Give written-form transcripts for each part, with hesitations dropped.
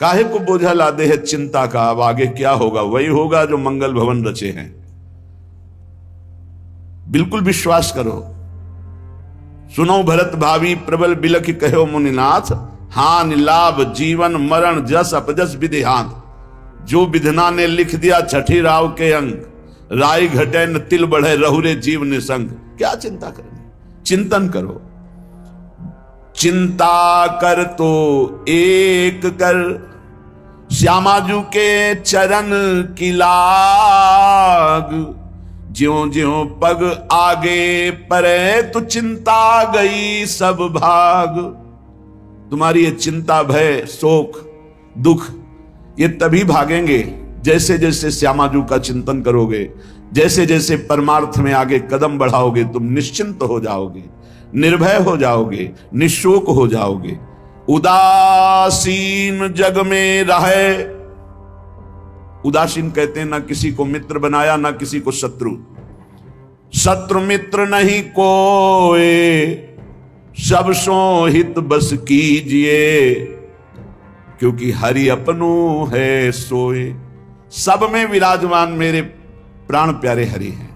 काहे को बोझा लादे है चिंता का, अब आगे क्या होगा वही होगा जो मंगल भवन रचे हैं। बिल्कुल विश्वास करो। सुनो भरत भावी प्रबल बिलख कहो मुनिनाथ, हानि लाभ जीवन मरण जस अपजस विधिहांत। जो विधना ने लिख दिया छठी राव के अंक, राय घटे न तिल बढ़े रहुरे जीव निसंग। क्या चिंता करनी, चिंतन करो। चिंता कर तो एक कर, श्यामाजू के चरण की लाग। ज्यों ज्यों पग आगे परे तो चिंता गई सब भाग। तुम्हारी ये चिंता भय शोक दुख ये तभी भागेंगे जैसे जैसे श्यामाजू का चिंतन करोगे, जैसे जैसे परमार्थ में आगे कदम बढ़ाओगे तुम निश्चिंत हो जाओगे, निर्भय हो जाओगे, निशोक हो जाओगे। उदासीन जग में रहे, उदासीन कहते हैं ना किसी को मित्र बनाया ना किसी को शत्रु। शत्रु मित्र नहीं कोई, सब सो हित बस कीजिए। क्योंकि हरि अपनो है सोए। सब में विराजमान मेरे प्राण प्यारे हरि हैं।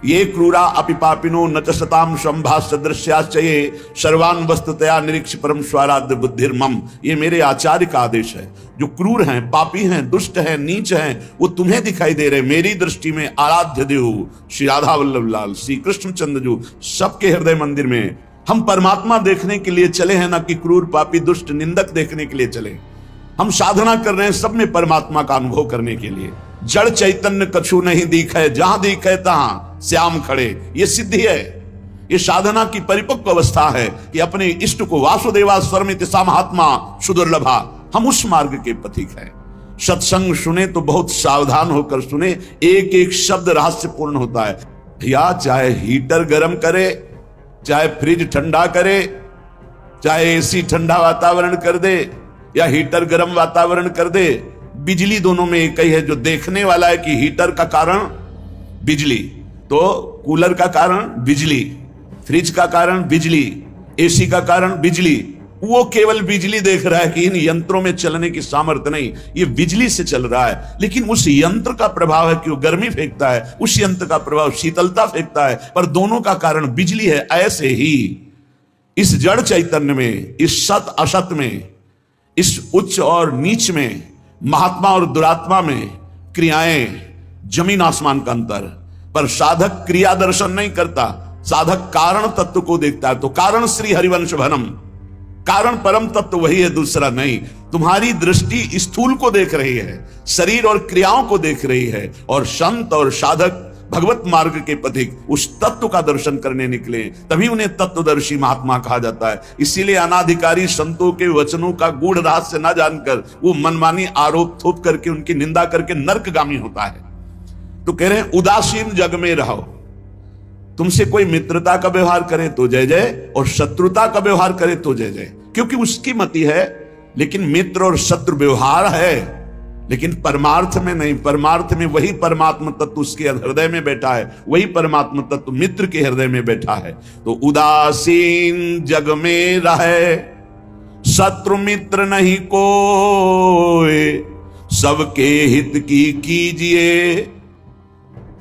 ये क्रूरा अपिपापिनो न च सताम संभा सदृश्याश्चये सर्वान् वस्तुतया निरीक्ष परम स्वाराध्य बुद्धिर्मम। ये मेरे आचार्य का आदेश है। जो क्रूर हैं, पापी हैं, दुष्ट हैं, नीच हैं, वो तुम्हें दिखाई दे रहे। मेरी दृष्टि में आराध्य देव श्री राधा वल्लभ लाल, श्री कृष्ण चंद्र जी सबके हृदय मंदिर में हम परमात्मा देखने के लिए चले हैं, ना कि क्रूर पापी दुष्ट निंदक देखने के लिए चले। हम साधना कर रहे हैं सब में परमात्मा का अनुभव करने के लिए। जड़ चैतन्य कछु नहीं दिखे, जहां दिखे तहां श्याम खड़े। ये सिद्धि है, ये साधना की परिपक्व अवस्था है कि अपने इष्ट को वासुदेवा स्वरमिति सा महात्मा सुदुर्लभा। हम उस मार्ग के पथिक हैं। सत्संग सुने तो बहुत सावधान होकर सुने, एक एक शब्द रहस्यपूर्ण होता है। या चाहे हीटर गर्म करे, चाहे फ्रिज ठंडा करे, चाहे एसी ठंडा वातावरण कर दे या हीटर गर्म वातावरण कर दे, बिजली दोनों में एक ही है। जो देखने वाला है कि हीटर का कारण बिजली, तो कूलर का कारण बिजली, फ्रिज का कारण बिजली, एसी का कारण बिजली, वो केवल बिजली देख रहा है कि इन यंत्रों में चलने की सामर्थ्य नहीं, ये बिजली से चल रहा है। लेकिन उस यंत्र का प्रभाव है कि वो गर्मी फेंकता है, उस यंत्र का प्रभाव शीतलता फेंकता है, पर दोनों का कारण बिजली है। ऐसे ही इस जड़ चैतन्य में, इस सत असत में, इस उच्च और नीच में, महात्मा और दुरात्मा में क्रियाएं जमीन आसमान का अंतर। पर साधक क्रिया दर्शन नहीं करता, साधक कारण तत्व को देखता है। तो कारण श्री हरिवंश भनम, कारण परम तत्व वही है, दूसरा नहीं। तुम्हारी दृष्टि स्थूल को देख रही है, शरीर और क्रियाओं को देख रही है, और संत और साधक भगवत मार्ग के पथिक उस तत्व का दर्शन करने निकले, तभी उन्हें तत्वदर्शी महात्मा कहा जाता है। इसीलिए अनाधिकारी संतों के वचनों का गूढ़ रहस्य न जानकर वो मनमानी आरोप थोप करके उनकी निंदा करके नर्कगामी होता है। तो कह रहे हैं उदासीन जग में रहो। तुमसे कोई मित्रता का व्यवहार करे तो जय जय, और शत्रुता का व्यवहार करे तो जय जय, क्योंकि उसकी मति है। लेकिन मित्र और शत्रु व्यवहार है, लेकिन परमार्थ में नहीं। परमार्थ में वही परमात्मा तत्व उसके हृदय में बैठा है, वही परमात्मा तत्व मित्र के हृदय में बैठा है। तो उदासीन जग में रहे, शत्रु मित्र नहीं कोई, सबके हित की कीजिए।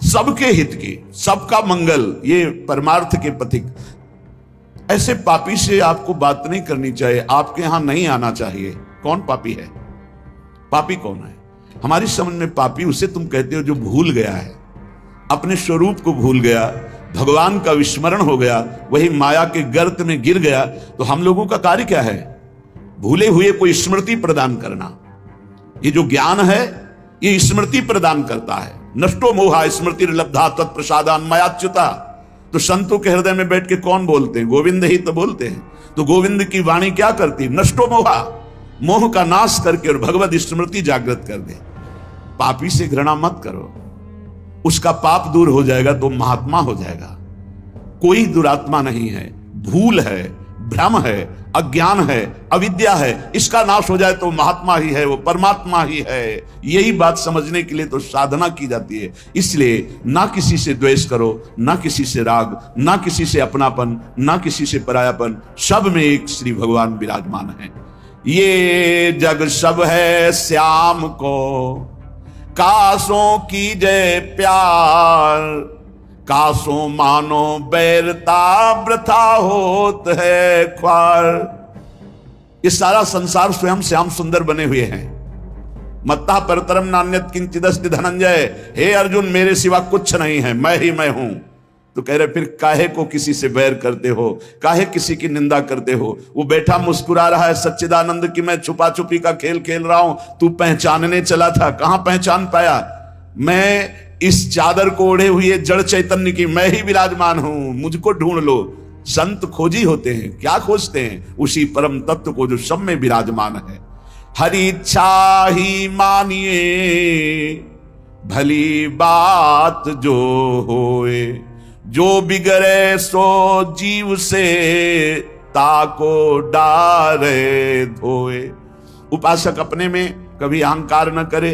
सबके हित की, सबका मंगल, ये परमार्थ के पथिक। ऐसे पापी से आपको बात नहीं करनी चाहिए, आपके यहां नहीं आना चाहिए। कौन पापी है? पापी कौन है? हमारी समझ में पापी उसे तुम कहते हो जो भूल गया है, अपने स्वरूप को भूल गया, भगवान का विस्मरण हो गया, वही माया के गर्त में गिर गया। तो हम लोगों का कार्य क्या है? भूले हुए को स्मृति प्रदान करना। ये जो ज्ञान है ये स्मृति प्रदान करता है। नष्टो मोहा स्मृति लब्धा तत्प्रसादान मयाच्युता। तो संतों के हृदय में बैठ के कौन बोलते हैं? गोविंद ही तो बोलते हैं। तो गोविंद की वाणी क्या करती? नष्टो मोहा, मोह का नाश करके और भगवत स्मृति जागृत कर दे। पापी से घृणा मत करो, उसका पाप दूर हो जाएगा तो महात्मा हो जाएगा। कोई दुरात्मा नहीं है, भूल है, भ्रम है, अज्ञान है, अविद्या है, इसका नाश हो जाए तो महात्मा ही है, वो परमात्मा ही है। यही बात समझने के लिए तो साधना की जाती है। इसलिए ना किसी से द्वेष करो, ना किसी से राग, ना किसी से अपनापन, ना किसी से परायापन, सब में एक श्री भगवान विराजमान है। ये जग सब है श्याम को, कासों की जय प्यार, कासों मानो बैरता वृथा होत है ख्वार। ये सारा संसार स्वयं श्याम सुंदर बने हुए हैं। मत्ता परतरम नान्यत किंचिदस्ति धनंजय, हे अर्जुन मेरे सिवा कुछ नहीं है, मैं ही मैं हूं। तो कह रहे फिर काहे को किसी से बैर करते हो, काहे किसी की निंदा करते हो। वो बैठा मुस्कुरा रहा है सच्चिदानंद की मैं छुपा छुपी का खेल खेल रहा हूं, तू पहचानने चला था, कहां पहचान पाया। मैं इस चादर को ओढ़े हुए जड़ चैतन्य की मैं ही विराजमान हूं, मुझको ढूंढ लो। संत खोजी होते हैं, क्या खोजते हैं? उसी परम तत्व को जो सब में विराजमान है। हरि इच्छा ही मानिए भली बात जो होए, जो बिगड़े सो जीव से ताको डारे धोए। उपासक अपने में कभी अहंकार न करे,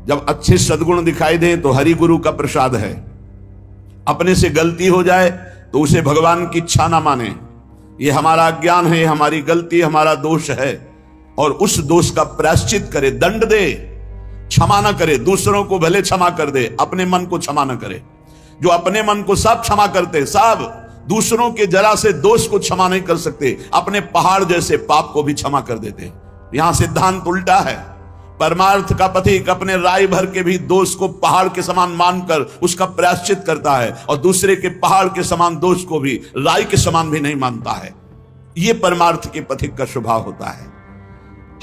जब अच्छे सद्गुण दिखाई दे तो हरि गुरु का प्रसाद है। अपने से गलती हो जाए तो उसे भगवान की इच्छा ना माने, ये हमारा अज्ञान है, हमारी गलती, हमारा दोष है, और उस दोष का प्रायश्चित करे, दंड दे, क्षमा न करे। दूसरों को भले क्षमा कर दे, अपने मन को क्षमा न करे। जो अपने मन को सब क्षमा करते, सब दूसरों के जरा से दोष को क्षमा नहीं कर सकते, अपने पहाड़ जैसे पाप को भी क्षमा कर देते। यहां सिद्धांत उल्टा है। परमार्थ का पथिक अपने राय भर के भी दोष को पहाड़ के समान मानकर उसका प्रायश्चित करता है, और दूसरे के पहाड़ के समान दोष को भी राय के समान भी नहीं मानता है। यह परमार्थ के पथिक का स्वभाव होता है।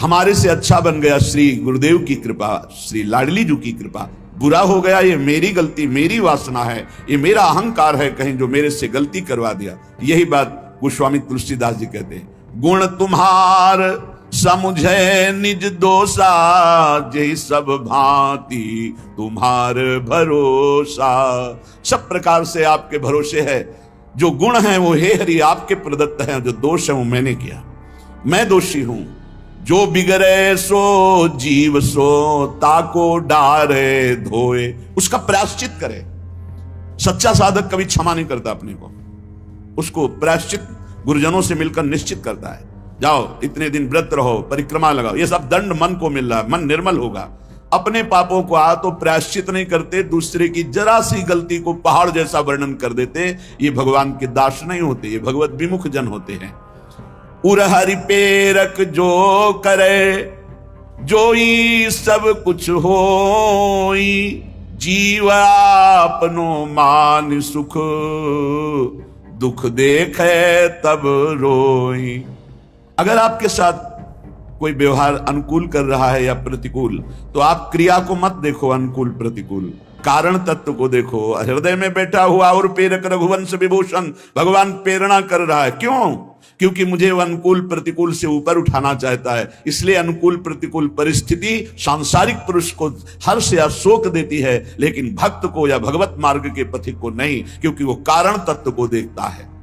हमारे से अच्छा बन गया श्री गुरुदेव की कृपा, श्री लाडली जी की कृपा। बुरा हो गया ये मेरी गलती, मेरी वासना है, ये मेरा अहंकार है कहीं जो मेरे से गलती करवा दिया। यही बात गोस्वामी तुलसीदास जी कहते हैं, गुण तुम्हार समुझे निज दोषा, जय सब भांति तुम्हार भरोसा। सब प्रकार से आपके भरोसे है। जो गुण है वो हे हरि आपके प्रदत्त है, जो दोष है वो मैंने किया, मैं दोषी हूं। जो बिगड़े सो जीव सो ताको डारे धोए, उसका प्रायश्चित करे। सच्चा साधक कभी क्षमा नहीं करता अपने को, उसको प्रायश्चित गुरुजनों से मिलकर निश्चित करता है। जाओ इतने दिन व्रत रहो, परिक्रमा लगाओ, ये सब दंड मन को मिल रहा है, मन निर्मल होगा। अपने पापों को तो प्रायश्चित नहीं करते, दूसरे की जरा सी गलती को पहाड़ जैसा वर्णन कर देते। ये भगवान के दास नहीं होते, ये भगवत विमुख जन होते हैं। उरहरि पेरक जो करे, जोई सब कुछ होई, जीव आपनो मान सुख, दुख देखे तब रोई। अगर आपके साथ कोई व्यवहार अनुकूल कर रहा है या प्रतिकूल, तो आप क्रिया को मत देखो अनुकूल प्रतिकूल, कारण तत्व को देखो। हृदय में बैठा हुआ और प्रेरक रघुवंश विभूषण भगवान प्रेरणा कर रहा है। क्यों? क्योंकि मुझे वह अनुकूल प्रतिकूल से ऊपर उठाना चाहता है। इसलिए अनुकूल प्रतिकूल परिस्थिति सांसारिक पुरुष को हर्ष या शोक देती है, लेकिन भक्त को या भगवत मार्ग के पथिक को नहीं, क्योंकि वो कारण तत्व को देखता है।